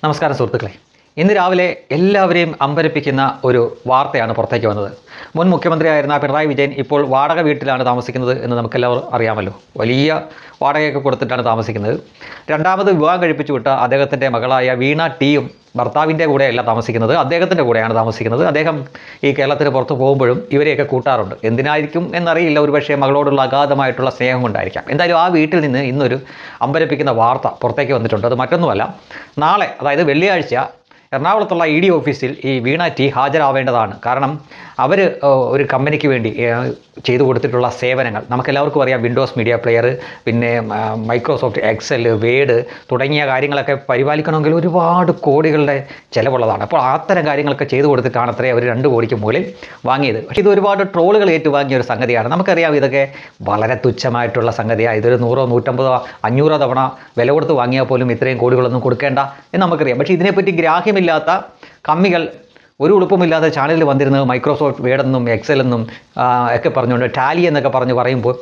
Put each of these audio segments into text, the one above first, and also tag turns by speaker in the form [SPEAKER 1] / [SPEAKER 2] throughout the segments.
[SPEAKER 1] നമസ്കാരം സുഹൃത്തുക്കളെ. ഇന്ന് രാവിലെ എല്ലാവരെയും അമ്പരപ്പിക്കുന്ന ഒരു വാർത്തയാണ് പുറത്തേക്ക് വന്നത്. മുൻ മുഖ്യമന്ത്രിയായിരുന്ന പിണറായി വിജയൻ ഇപ്പോൾ വാടക വീട്ടിലാണ് താമസിക്കുന്നത് എന്ന് നമുക്കെല്ലാവരും അറിയാമല്ലോ. വലിയ വാടകയൊക്കെ കൊടുത്തിട്ടാണ് താമസിക്കുന്നത്. രണ്ടാമത് വിവാഹം കഴിപ്പിച്ചു വിട്ട അദ്ദേഹത്തിൻ്റെ മകളായ വീണ ടിയും ഭർത്താവിൻ്റെ കൂടെയല്ല താമസിക്കുന്നത്, അദ്ദേഹത്തിൻ്റെ കൂടെയാണ് താമസിക്കുന്നത്. അദ്ദേഹം ഈ കേരളത്തിന് പുറത്ത് പോകുമ്പോഴും ഇവരെയൊക്കെ കൂട്ടാറുണ്ട്. എന്തിനായിരിക്കും എന്നറിയില്ല, ഒരുപക്ഷേ മകളോടുള്ള അഗാധമായിട്ടുള്ള സ്നേഹം കൊണ്ടായിരിക്കാം. എന്തായാലും ആ വീട്ടിൽ നിന്ന് ഇന്നൊരു അമ്പരപ്പിക്കുന്ന വാർത്ത പുറത്തേക്ക് വന്നിട്ടുണ്ട്. അത് മറ്റൊന്നുമല്ല, നാളെ അതായത് വെള്ളിയാഴ്ച എറണാകുളത്തുള്ള ED ഓഫീസിൽ ഈ വീണ ടി ഹാജരാവേണ്ടതാണ്. കാരണം അവർ ഒരു കമ്പനിക്ക് വേണ്ടി ചെയ്തു കൊടുത്തിട്ടുള്ള സേവനങ്ങൾ നമുക്കെല്ലാവർക്കും അറിയാം. വിൻഡോസ് മീഡിയ പ്ലെയർ, പിന്നെ മൈക്രോസോഫ്റ്റ് എക്സൽ, വേഡ് തുടങ്ങിയ കാര്യങ്ങളൊക്കെ പരിപാലിക്കണമെങ്കിൽ ഒരുപാട് കോടികളുടെ ചിലവുള്ളതാണ്. അപ്പോൾ അത്തരം കാര്യങ്ങളൊക്കെ ചെയ്തു കൊടുത്തിട്ടാണ് അത്രേ അവർ 2 കോടിക്ക് മുകളിൽ വാങ്ങിയത്. പക്ഷേ ഇത് ഒരുപാട് ട്രോളുകൾ ഏറ്റുവാങ്ങിയ ഒരു സംഗതിയാണ്. നമുക്കറിയാം ഇതൊക്കെ വളരെ തുച്ഛമായിട്ടുള്ള സംഗതിയാണ്. ഇതൊരു 100, 150, 500 തവണ വില കൊടുത്ത് വാങ്ങിയാൽ പോലും ഇത്രയും കോടികളൊന്നും കൊടുക്കേണ്ട എന്ന് നമുക്കറിയാം. പക്ഷേ ഇതിനെപ്പറ്റി ഗ്രാഹ്യമില്ലാത്ത കമ്മികൾ ഒരു ഉളുപ്പമില്ലാതെ ചാനലിൽ വന്നിരുന്നത് മൈക്രോസോഫ്റ്റ് വേഡെന്നും എക്സലെന്നും ഒക്കെ പറഞ്ഞുകൊണ്ട് ടാലി എന്നൊക്കെ പറയുമ്പോൾ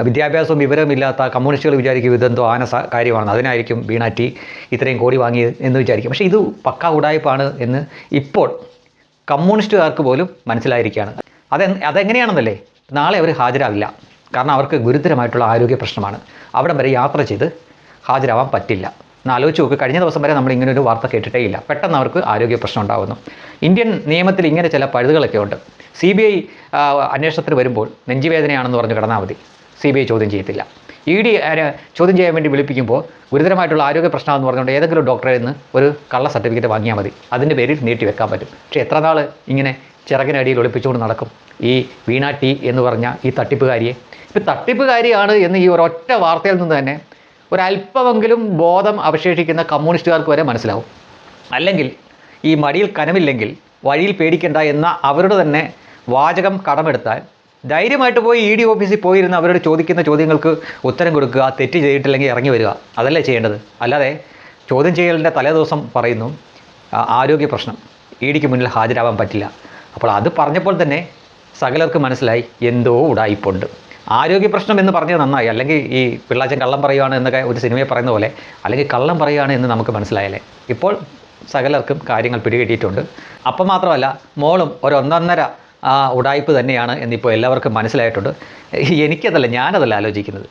[SPEAKER 1] വിദ്യാഭ്യാസവും വിവരമില്ലാത്ത കമ്മ്യൂണിസ്റ്റുകൾ വിചാരിക്കും ഇതെന്തോ കാര്യമാണ്, അതിനായിരിക്കും വീണ ടി ഇത്രയും കോടി വാങ്ങിയത് എന്ന് വിചാരിക്കും. പക്ഷേ ഇത് പക്കാ ഉടായ്പാണ് എന്ന് ഇപ്പോൾ കമ്മ്യൂണിസ്റ്റുകാർക്ക് പോലും മനസ്സിലായിരിക്കുകയാണ്. അതെങ്ങനെയാണെന്നല്ലേ, നാളെ അവർ ഹാജരാവില്ല. കാരണം അവർക്ക് ഗുരുതരമായിട്ടുള്ള ആരോഗ്യ പ്രശ്നമാണ്. അവിടം വരെ യാത്ര ചെയ്ത് ഹാജരാവാൻ പറ്റില്ല. ആലോചിച്ച് നോക്ക്, കഴിഞ്ഞ ദിവസം വരെ നമ്മൾ ഇങ്ങനൊരു വാർത്ത കേട്ടിട്ടേ ഇല്ല. പെട്ടെന്ന് അവർക്ക് ആരോഗ്യ പ്രശ്നം ഉണ്ടാകുന്നു. ഇന്ത്യൻ നിയമത്തിൽ ഇങ്ങനെ ചില പഴുതുകളൊക്കെ ഉണ്ട്. CBI അന്വേഷണത്തിന് വരുമ്പോൾ നെഞ്ചുവേദനയാണെന്ന് പറഞ്ഞ് കിടന്നാൽ മതി, CBI ചോദ്യം ചെയ്യത്തില്ല. ED ചോദ്യം ചെയ്യാൻ വേണ്ടി വിളിപ്പിക്കുമ്പോൾ ഗുരുതരമായിട്ടുള്ള ആരോഗ്യ പ്രശ്നമെന്ന് പറഞ്ഞുകൊണ്ട് ഏതെങ്കിലും ഡോക്ടറിൽ നിന്ന് ഒരു കള്ള സർട്ടിഫിക്കറ്റ് വാങ്ങിയാൽ മതി, അതിൻ്റെ പേരിൽ നീട്ടി വെക്കാൻ പറ്റും. പക്ഷേ എത്ര നാൾ ഇങ്ങനെ ചിറകിനടിയിൽ ഒളിപ്പിച്ചുകൊണ്ട് നടക്കും ഈ വീണ ടി എന്ന് പറഞ്ഞ ഈ തട്ടിപ്പുകാരിയെ? ഇപ്പോൾ തട്ടിപ്പുകാരിയാണ് എന്ന് ഈ ഒരൊറ്റ വാർത്തയിൽ നിന്ന് തന്നെ ഒരല്പമെങ്കിലും ബോധം അവശേഷിക്കുന്ന കമ്മ്യൂണിസ്റ്റുകാർക്ക് വരെ മനസ്സിലാവും. അല്ലെങ്കിൽ ഈ മടിയിൽ കനമില്ലെങ്കിൽ വഴിയിൽ പേടിക്കേണ്ട എന്ന അവരുടെ തന്നെ വാചകം കടമെടുത്താൽ ധൈര്യമായിട്ട് പോയി ED ഓഫീസിൽ പോയിരുന്ന് അവരോട് ചോദിക്കുന്ന ചോദ്യങ്ങൾക്ക് ഉത്തരം കൊടുക്കുക, തെറ്റ് ചെയ്തിട്ടില്ലെങ്കിൽ ഇറങ്ങി വരിക, അതല്ലേ ചെയ്യേണ്ടത്. അല്ലാതെ ചോദ്യം ചെയ്യലിൻ്റെ തലേദിവസം പറയുന്നു ആരോഗ്യ പ്രശ്നം, EDക്ക് മുന്നിൽ ഹാജരാവാൻ പറ്റില്ല. അപ്പോൾ അത് പറഞ്ഞപ്പോൾ തന്നെ സകലർക്ക് മനസ്സിലായി എന്തോ ഉടായിപ്പുണ്ട്. ആരോഗ്യ പ്രശ്നം എന്ന് പറഞ്ഞത് നന്നായി, അല്ലെങ്കിൽ ഈ പിള്ളാച്ചൻ കള്ളം പറയുകയാണ് എന്നൊക്കെ ഒരു സിനിമയിൽ പറയുന്ന പോലെ, അല്ലെങ്കിൽ കള്ളം പറയുകയാണ് എന്ന് നമുക്ക് മനസ്സിലായല്ലേ. ഇപ്പോൾ സകലർക്കും കാര്യങ്ങൾ പിടികിട്ടിയിട്ടുണ്ട്. അപ്പം മാത്രമല്ല, മോളും ഒരു 1.5 ഉടായ്പ് തന്നെയാണ് എന്നിപ്പോൾ എല്ലാവർക്കും മനസ്സിലായിട്ടുണ്ട്. ഞാനതല്ല ആലോചിക്കുന്നത്.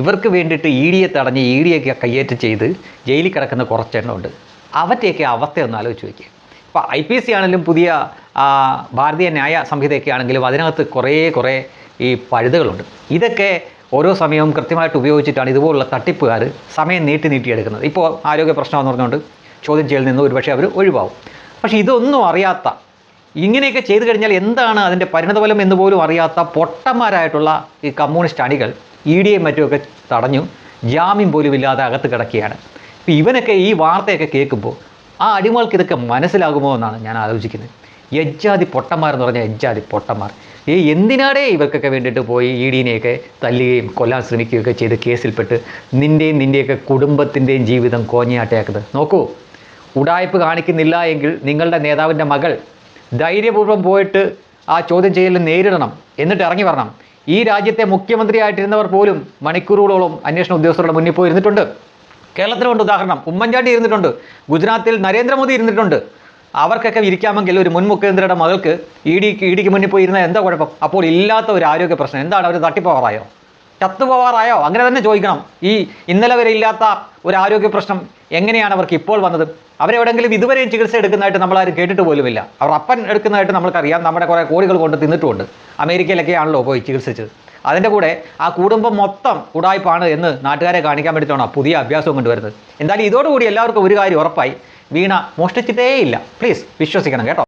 [SPEAKER 1] ഇവർക്ക് വേണ്ടിയിട്ട് EDയെ തടഞ്ഞ് EDയൊക്കെ കയ്യേറ്റം ചെയ്ത് ജയിലിൽ കിടക്കുന്ന കുറച്ചെണ്ണമുണ്ട്. അവരുടെയൊക്കെ അവസ്ഥയൊന്ന് ആലോചിച്ച് വയ്ക്കുക. ഇപ്പോൾ IPC ആണെങ്കിലും പുതിയ ഭാരതീയ ന്യായ സംഹിതയൊക്കെ ആണെങ്കിലും അതിനകത്ത് കുറേ ഈ പഴുതുകളുണ്ട്. ഇതൊക്കെ ഓരോ സമയവും കൃത്യമായിട്ട് ഉപയോഗിച്ചിട്ടാണ് ഇതുപോലുള്ള തട്ടിപ്പുകാർ സമയം നീട്ടിയെടുക്കുന്നത്. ഇപ്പോൾ ആരോഗ്യ പ്രശ്നമെന്ന് പറഞ്ഞുകൊണ്ട് ചോദ്യം ചെയ്യലിൽ നിന്ന് ഒരുപക്ഷെ അവർ ഒഴിവാകും. പക്ഷേ ഇതൊന്നും അറിയാത്ത, ഇങ്ങനെയൊക്കെ ചെയ്തു കഴിഞ്ഞാൽ എന്താണ് അതിൻ്റെ പരിണതഫലം എന്ന് പോലും അറിയാത്ത പൊട്ടന്മാരായിട്ടുള്ള ഈ കമ്മ്യൂണിസ്റ്റ് അണികൾ EDയും മറ്റുമൊക്കെ തടഞ്ഞു ജാമ്യം പോലും ഇല്ലാതെ അകത്ത് കിടക്കുകയാണ്. ഇപ്പോൾ ഇവനൊക്കെ ഈ വാർത്തയൊക്കെ കേൾക്കുമ്പോൾ ആ അടിമകൾക്ക് ഇതൊക്കെ മനസ്സിലാകുമോ എന്നാണ് ഞാൻ ആലോചിക്കുന്നത്. എജ്ജാതി പൊട്ടന്മാരെന്ന് പറഞ്ഞാൽ എജ്ജാതി പൊട്ടന്മാർ. എന്തിനാടേ ഇവർക്കൊക്കെ വേണ്ടിയിട്ട് പോയി EDനെയൊക്കെ തല്ലുകയും കൊല്ലാൻ ശ്രമിക്കുകയൊക്കെ ചെയ്ത് കേസിൽപ്പെട്ട് നിൻ്റെയൊക്കെ കുടുംബത്തിൻ്റെയും ജീവിതം കോഞ്ഞയാട്ടയാക്കുന്നത്? നോക്കൂ, ഉടായ്പ് കാണിക്കുന്നില്ല എങ്കിൽ നിങ്ങളുടെ നേതാവിൻ്റെ മകൾ ധൈര്യപൂർവ്വം പോയിട്ട് ആ ചോദ്യം ചെയ്യലിൽ നേരിടണം, എന്നിട്ട് ഇറങ്ങി വരണം. ഈ രാജ്യത്തെ മുഖ്യമന്ത്രിയായിട്ടിരുന്നവർ പോലും മണിക്കൂറുകളോളം അന്വേഷണ ഉദ്യോഗസ്ഥരുടെ മുന്നിൽ പോയി ഇരുന്നിട്ടുണ്ട്. കേരളത്തിലുണ്ട് ഉദാഹരണം, ഉമ്മൻചാണ്ടി ഇരുന്നിട്ടുണ്ട്, ഗുജറാത്തിൽ നരേന്ദ്രമോദി ഇരുന്നിട്ടുണ്ട്. അവർക്കൊക്കെ ഇരിക്കാമെങ്കിൽ ഒരു മുൻ മുഖ്യമന്ത്രിയുടെ മകൾക്ക് EDക്ക് മുന്നിൽ പോയി ഇരുന്നാൽ എന്താ കുഴപ്പം? അപ്പോൾ ഇല്ലാത്ത ഒരു ആരോഗ്യ പ്രശ്നം എന്താണ്? അവർ തട്ടിപ്പോവാറായോ, ചത്തുപോവാറായോ? അങ്ങനെ തന്നെ ചോദിക്കണം. ഈ ഇന്നലെ വരെ ഇല്ലാത്ത ഒരു ആരോഗ്യ പ്രശ്നം എങ്ങനെയാണ് അവർക്ക് ഇപ്പോൾ വന്നത്? അവരെവിടെയെങ്കിലും ഇതുവരെയും ചികിത്സ എടുക്കുന്നതായിട്ട് നമ്മളാരും കേട്ടിട്ട് പോലുമില്ല. അവർ അപ്പൻ എടുക്കുന്നതായിട്ട് നമ്മൾക്കറിയാം. നമ്മുടെ കുറേ കോടികൾ കൊണ്ട് തിന്നിട്ടുമുണ്ട്. അമേരിക്കയിലൊക്കെ ആണല്ലോ പോയി ചികിത്സിച്ചത്. അതിൻ്റെ കൂടെ ആ കുടുംബം മൊത്തം ഉടായ്പാണ് എന്ന് നാട്ടുകാരെ കാണിക്കാൻ വേണ്ടിയിട്ടാണ് പുതിയ അഭ്യാസവും കൊണ്ടുവരുന്നത്. എന്തായാലും ഇതോടുകൂടി എല്ലാവർക്കും ഒരു കാര്യം ഉറപ്പായി, വീണ മോഷ്ടിച്ചിട്ടേ ഇല്ല. പ്ലീസ് വിശ്വസിക്കണം കേട്ടോ.